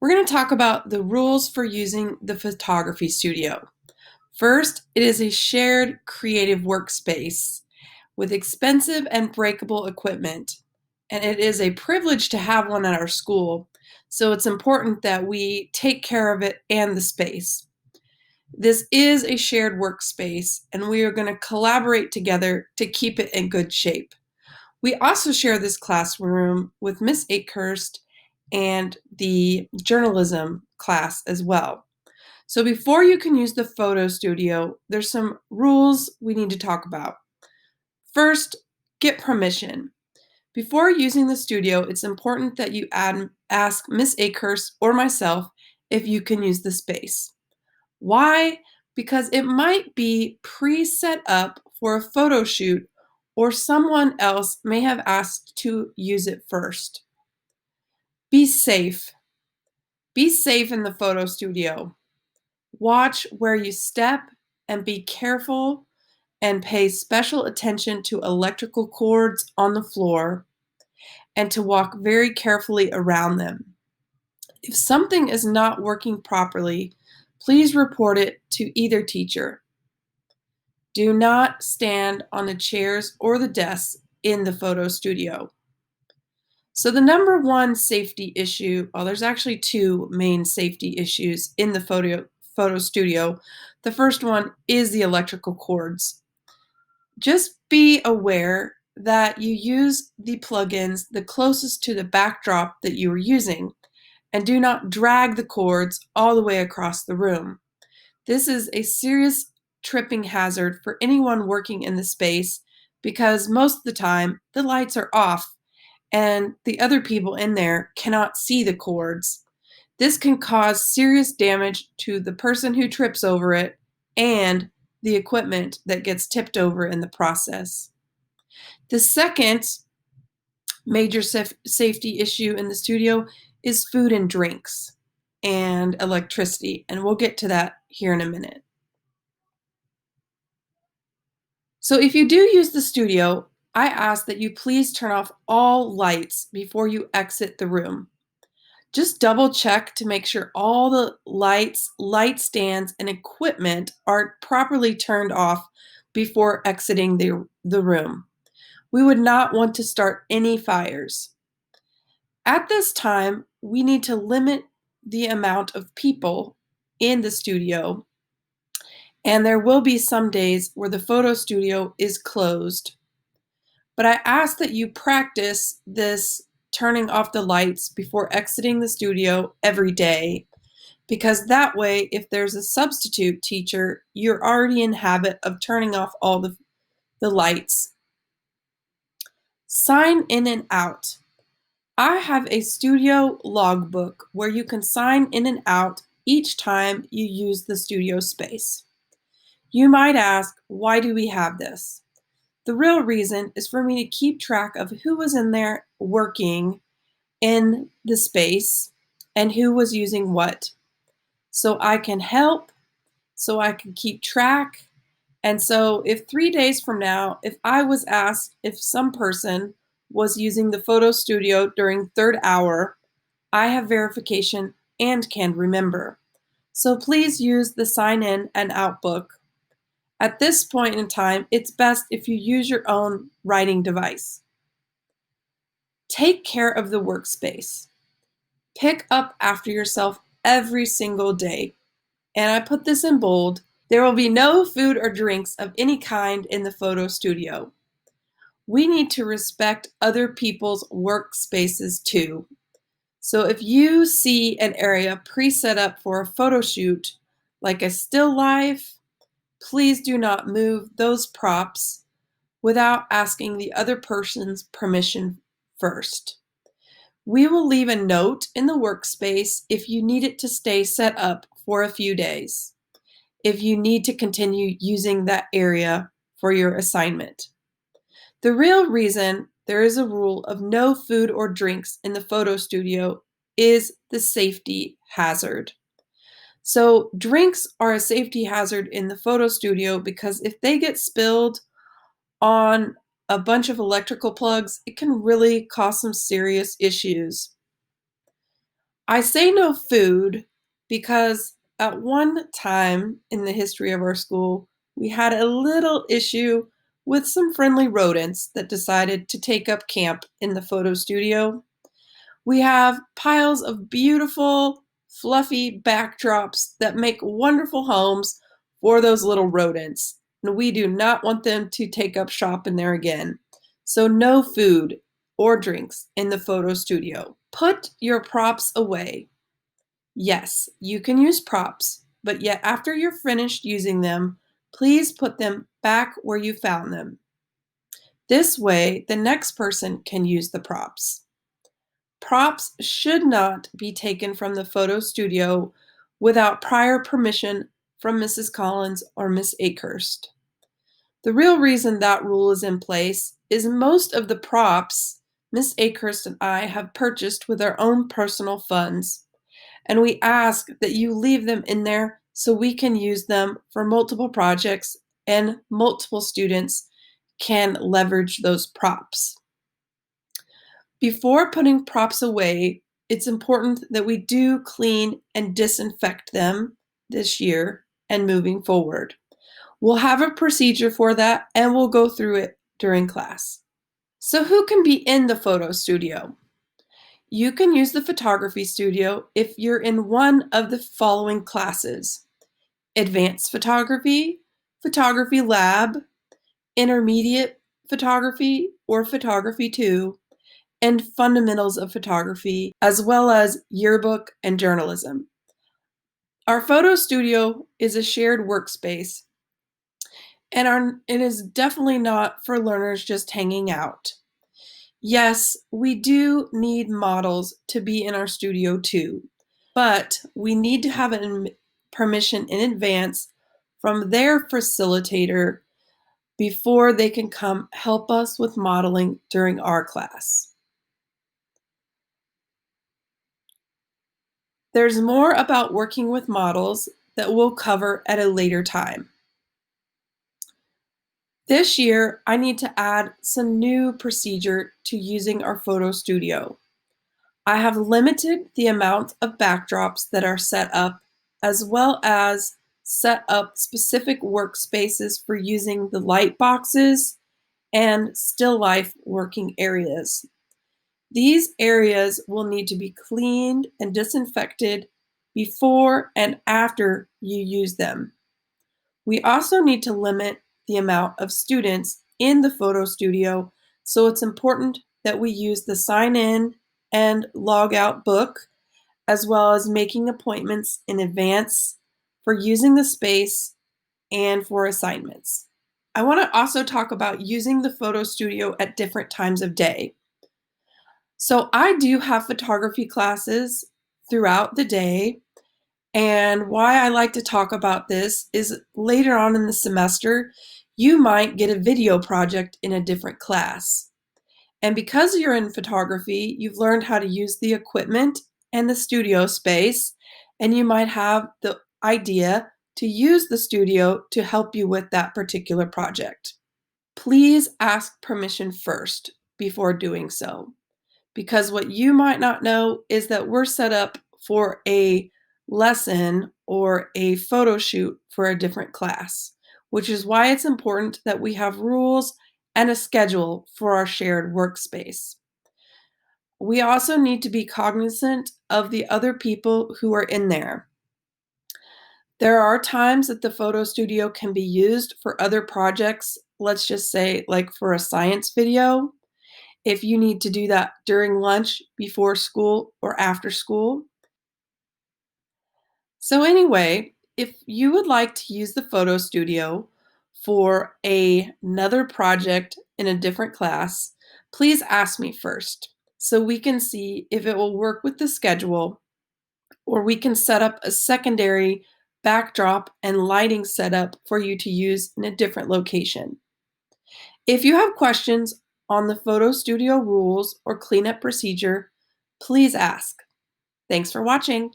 We're going to talk about the rules for using the photography studio. First, it is a shared creative workspace with expensive and breakable equipment, and it is a privilege to have one at our school, so it's important that we take care of it and the space. This is a shared workspace, and we are going to collaborate together to keep it in good shape. We also share this classroom with Miss Akehurst and the journalism class as well. So before you can use the photo studio, there's some rules we need to talk about. First, get permission. Before using the studio, it's important that you ask Miss Akehurst or myself if you can use the space. Why? Because it might be pre-set up for a photo shoot or someone else may have asked to use it first. Be safe. Be safe in the photo studio. Watch where you step and be careful and pay special attention to electrical cords on the floor and to walk very carefully around them. If something is not working properly, please report it to either teacher. Do not stand on the chairs or the desks in the photo studio. So the number one safety issue, well, there's actually two main safety issues in the photo studio. The first one is the electrical cords. Just be aware that you use the plugins the closest to the backdrop that you are using, and do not drag the cords all the way across the room. This is a serious tripping hazard for anyone working in the space because most of the time the lights are off and the other people in there cannot see the cords. This can cause serious damage to the person who trips over it and the equipment that gets tipped over in the process. The second major safety issue in the studio is food and drinks and electricity, and we'll get to that here in a minute. So if you do use the studio, I ask that you please turn off all lights before you exit the room. Just double check to make sure all the lights, light stands, and equipment are properly turned off before exiting the room. We would not want to start any fires. At this time, we need to limit the amount of people in the studio, and there will be some days where the photo studio is closed. But I ask that you practice this turning off the lights before exiting the studio every day, because that way, if there's a substitute teacher, you're already in habit of turning off all the lights. Sign in and out. I have a studio logbook where you can sign in and out each time you use the studio space. You might ask, why do we have this? The real reason is for me to keep track of who was in there working in the space and who was using what. So I can help, so I can keep track. And so if 3 days from now, if I was asked if some person was using the photo studio during third hour, I have verification and can remember. So please use the sign in and out book. At this point in time, it's best if you use your own writing device. Take care of the workspace. Pick up after yourself every single day. And I put this in bold. There will be no food or drinks of any kind in the photo studio. We need to respect other people's workspaces too. So if you see an area pre-set up for a photo shoot, like a still life, please do not move those props without asking the other person's permission first. We will leave a note in the workspace if you need it to stay set up for a few days, if you need to continue using that area for your assignment. The real reason there is a rule of no food or drinks in the photo studio is the safety hazard. So drinks are a safety hazard in the photo studio because if they get spilled on a bunch of electrical plugs, it can really cause some serious issues. I say no food because at one time in the history of our school, we had a little issue with some friendly rodents that decided to take up camp in the photo studio. We have piles of beautiful, fluffy backdrops that make wonderful homes for those little rodents, and we do not want them to take up shop in there again. So, no food or drinks in the photo studio. Put your props away. Yes, you can use props, but yet after you're finished using them, please put them back where you found them. This way, the next person can use the props. Props should not be taken from the photo studio without prior permission from Mrs. Collins or Miss Akehurst. The real reason that rule is in place is most of the props Miss Akehurst and I have purchased with our own personal funds, and we ask that you leave them in there so we can use them for multiple projects and multiple students can leverage those props. Before putting props away, it's important that we do clean and disinfect them this year and moving forward. We'll have a procedure for that and we'll go through it during class. So, who can be in the photo studio? You can use the photography studio if you're in one of the following classes: advanced photography, photography lab, intermediate photography or photography 2, and fundamentals of photography, as well as yearbook and journalism. Our photo studio is a shared workspace, and it is definitely not for learners just hanging out. Yes, we do need models to be in our studio too, but we need to have permission in advance from their facilitator before they can come help us with modeling during our class. There's more about working with models that we'll cover at a later time. This year, I need to add some new procedure to using our photo studio. I have limited the amount of backdrops that are set up, as well as set up specific workspaces for using the light boxes and still life working areas. These areas will need to be cleaned and disinfected before and after you use them. We also need to limit the amount of students in the photo studio, so it's important that we use the sign in and log out book, as well as making appointments in advance for using the space and for assignments. I want to also talk about using the photo studio at different times of day. So I do have photography classes throughout the day. And why I like to talk about this is later on in the semester, you might get a video project in a different class. And because you're in photography, you've learned how to use the equipment and the studio space, and you might have the idea to use the studio to help you with that particular project. Please ask permission first before doing so, because what you might not know is that we're set up for a lesson or a photo shoot for a different class, which is why it's important that we have rules and a schedule for our shared workspace. We also need to be cognizant of the other people who are in there. There are times that the photo studio can be used for other projects, let's just say like for a science video, if you need to do that during lunch, before school, or after school. So anyway, if you would like to use the photo studio for another project in a different class, please ask me first so we can see if it will work with the schedule, or we can set up a secondary backdrop and lighting setup for you to use in a different location. If you have questions on the photo studio rules or cleanup procedure, please ask. Thanks for watching.